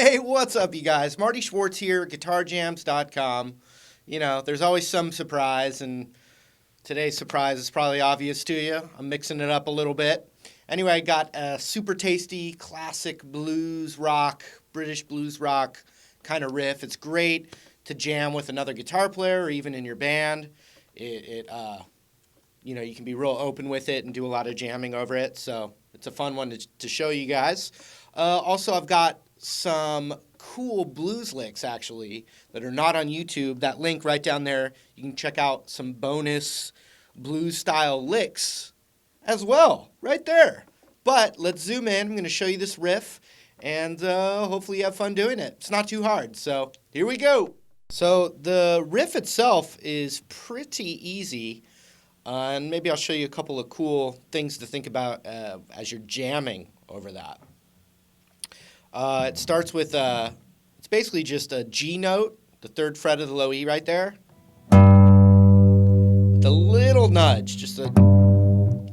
Hey, what's up, you guys? Marty Schwartz here, GuitarJams.com. You know, there's always some surprise, and today's surprise is probably obvious to you. I'm mixing it up a little bit. Anyway, I got a super tasty, classic blues rock, British blues rock kind of riff. It's great to jam with another guitar player or even in your band. You can be real open with it and do a lot of jamming over it. So it's a fun one to show you guys. Also, I've got some cool blues licks, actually, that are not on YouTube. That link right down there, you can check out some bonus blues-style licks as well, right there. But let's zoom in. I'm going to show you this riff, and hopefully you have fun doing it. It's not too hard, so here we go. So the riff itself is pretty easy, and maybe I'll show you a couple of cool things to think about as you're jamming over that. It starts with, it's basically just a G note, the 3rd fret of the low E right there, with a little nudge, just a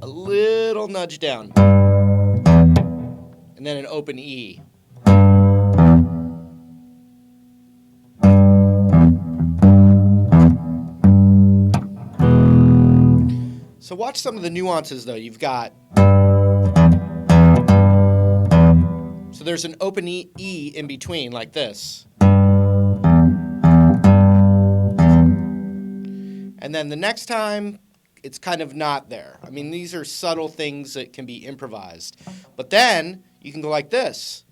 little nudge down, and then an open E. So watch some of the nuances, though. You've got, so there's an open E in between, like this. And then the next time, it's kind of not there. I mean, these are subtle things that can be improvised. But then, you can go like this,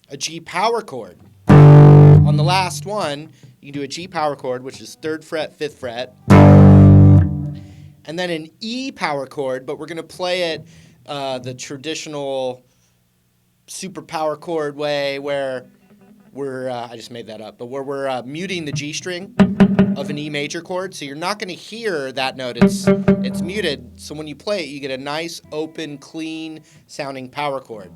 a G power chord. On the last one, you can do a G power chord, which is 3rd fret, 5th fret. And then an E power chord, but we're going to play it the traditional super power chord way where we're, I just made that up, but where we're muting the G string of an E major chord. So you're not going to hear that note. It's muted. So when you play it, you get a nice, open, clean sounding power chord.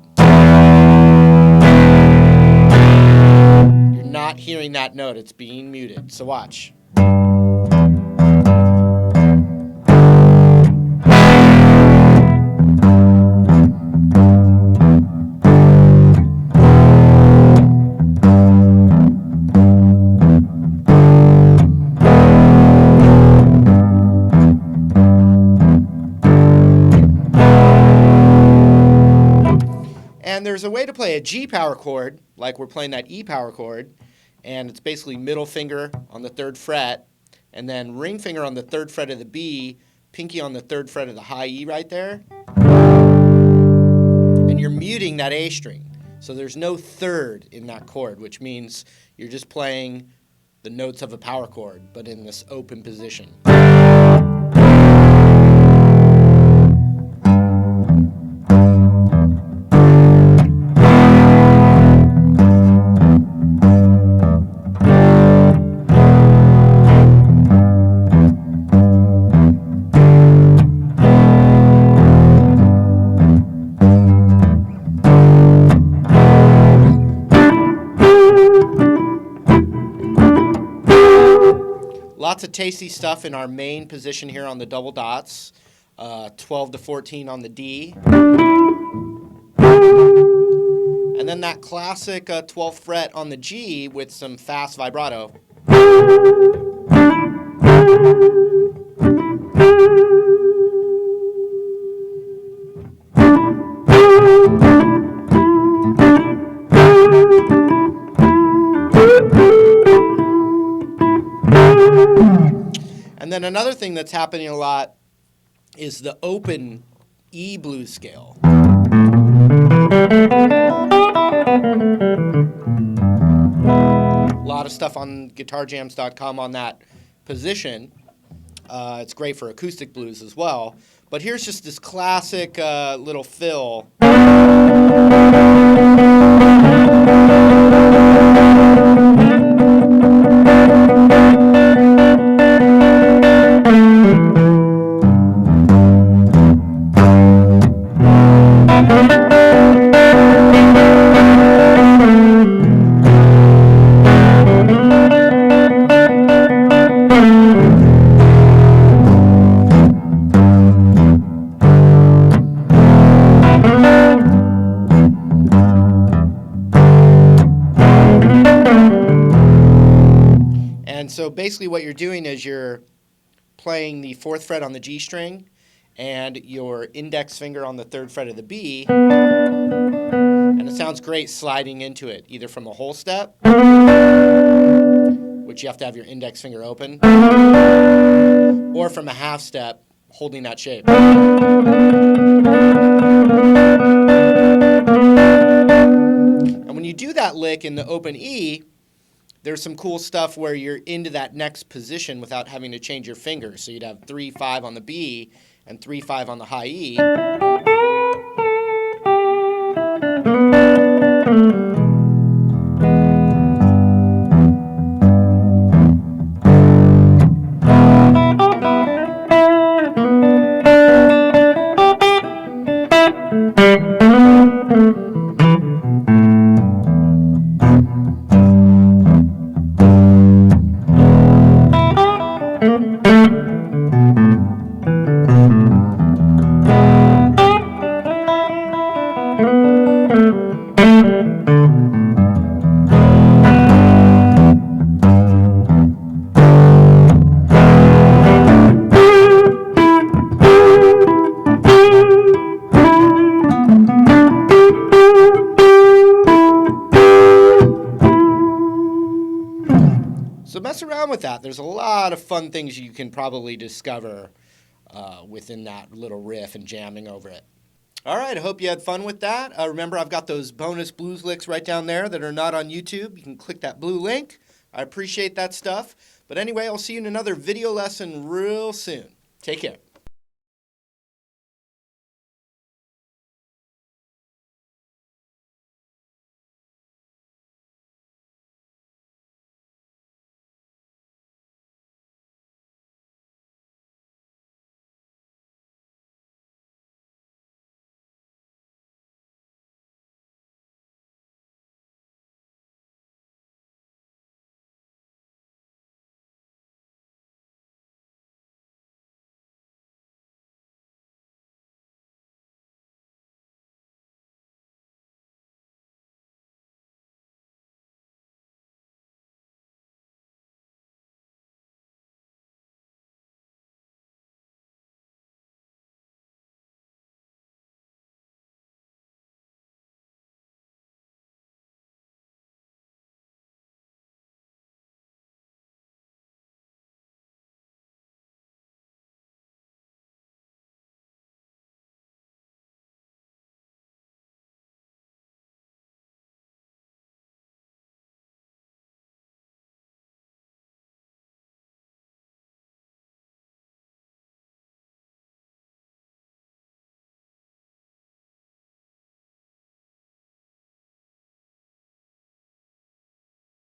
You're not hearing that note. It's being muted. So watch. And there's a way to play a G power chord, like we're playing that E power chord, and it's basically middle finger on the 3rd fret, and then ring finger on the 3rd fret of the B, pinky on the 3rd fret of the high E right there, and you're muting that A string. So there's no 3rd in that chord, which means you're just playing the notes of a power chord, but in this open position. Lots of tasty stuff in our main position here on the double dots. 12 to 14 on the D. And then that classic 12th fret on the G with some fast vibrato. And then another thing that's happening a lot is the open E blues scale. A lot of stuff on GuitarJams.com on that position. It's great for acoustic blues as well. But here's just this classic little fill. So basically what you're doing is you're playing the 4th fret on the G string and your index finger on the 3rd fret of the B, and it sounds great sliding into it, either from a whole step, which you have to have your index finger open, or from a half step, holding that shape. And when you do that lick in the open E, there's some cool stuff where you're into that next position without having to change your fingers. So you'd have 3-5 on the B and 3-5 on the high E. So mess around with that. There's a lot of fun things you can probably discover within that little riff and jamming over it. All right, I hope you had fun with that. Remember, I've got those bonus blues licks right down there that are not on YouTube. You can click that blue link. I appreciate that stuff. But anyway, I'll see you in another video lesson real soon. Take care.